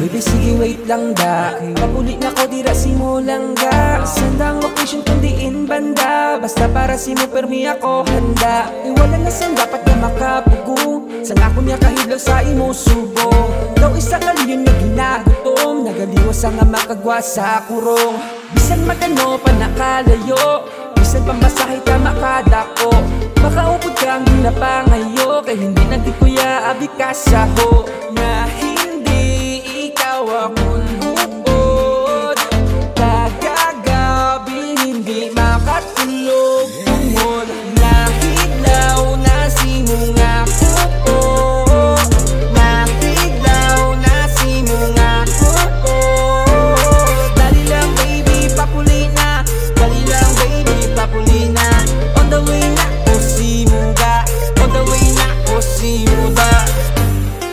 Baby, sige wait lang da. Papulit na ko dira simulang ga. Sandang location kundiin banda. Basta para si mo permi ako handa. Wala na sang dapat na makapugo. Sang ako niya kahidlaw sa imo subo. Daw isa ka liyon na ginagutom. Nagaliwas ang makagwa sa kurong. Bisan magano pa nakalayo. Bisan pamasahe ka makadako. Makaupod ka ang ginapangayo. Kay hindi nagikuya abi ka sa ho. Na akong bukod kagagabi hindi makatulog tungod nahilaw na si mga kuko nahilaw na si mga kuko dali lang baby papuli na dali lang baby papuli na on the way na ko si muga on the way na ko si muga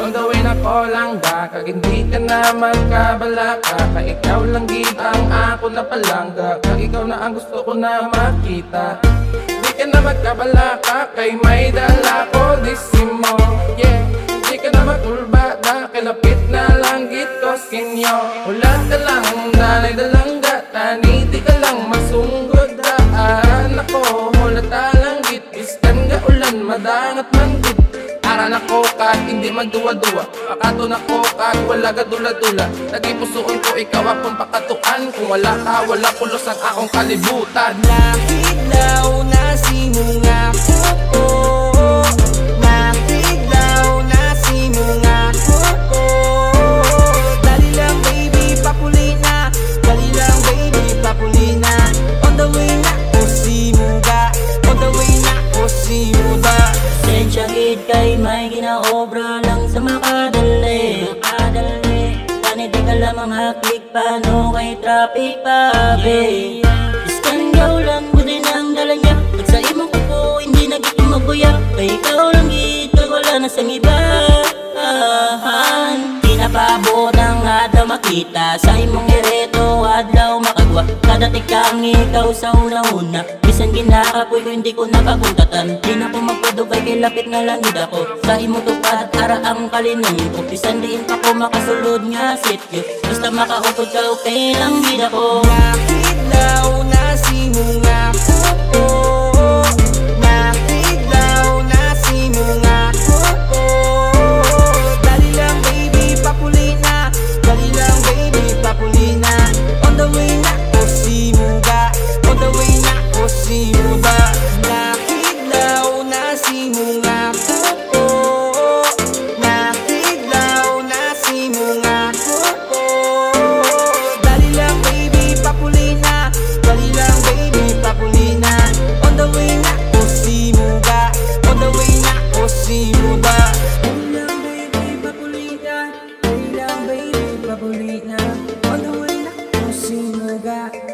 on the way na ko lang ba kag hindi ka na magkabalaka ka ikaw lang gid ang ako na palangga kag ikaw na ang gusto ko na makita di ka na magkabalaka kay may dala ko disimo yeah di ka na magkulbada kay lapit na lang gid ko skinyo ulat ka lang danay dalangga tani di ka lang masunggod daan ako hulata lang gid biskan ga ulan madangat man gid aran ako kag hindi magduwa-duwa pakato na ko kag wala gadula-dula nagipusuon ko ikaw akong pakatukan kung wala ka wala pulos ang akong kalibutan nahilaw na si mga kuko nahilaw na si mga kuko dali lang baby papuli na dali lang baby papuli na on the way na ko si muga on the way na ko si muga Sensya kay may ginaobra lang sa makadali Kani di ka lang mamaklik paano kay traffic pa be Iskan gaw lang budin ang dala niya Pag sa imong kuko hindi nagiging maguya Kay ikaw lang gito wala na sang ibahan Di na paabot ang adlaw makita Sa imong ireto adlaw makagwa Kada tikang ikaw sa una-una Bisan ginakapoy ko hindi ko nakakuntatan Di na ko magpadugay kay lapit na lang gid ako Sa imo tupad ara ang kalinong ko Bisan diin pa ko makasulod nga sityo Basta makaupod ka okay lang gid ako nahilaw na si mga kuko nahilaw na si mga kuko dali lang baby papuli na dali lang baby papuli na on the way na ko si muga on the way na ko si muga nahilaw na si mga kuko nahilaw na si mga kuko dali lang baby papuli na dali lang baby papuli na on the way na ko si muga on the way na ko si muga dali lang baby papuli na dali lang baby papuli na on the way na ko si muga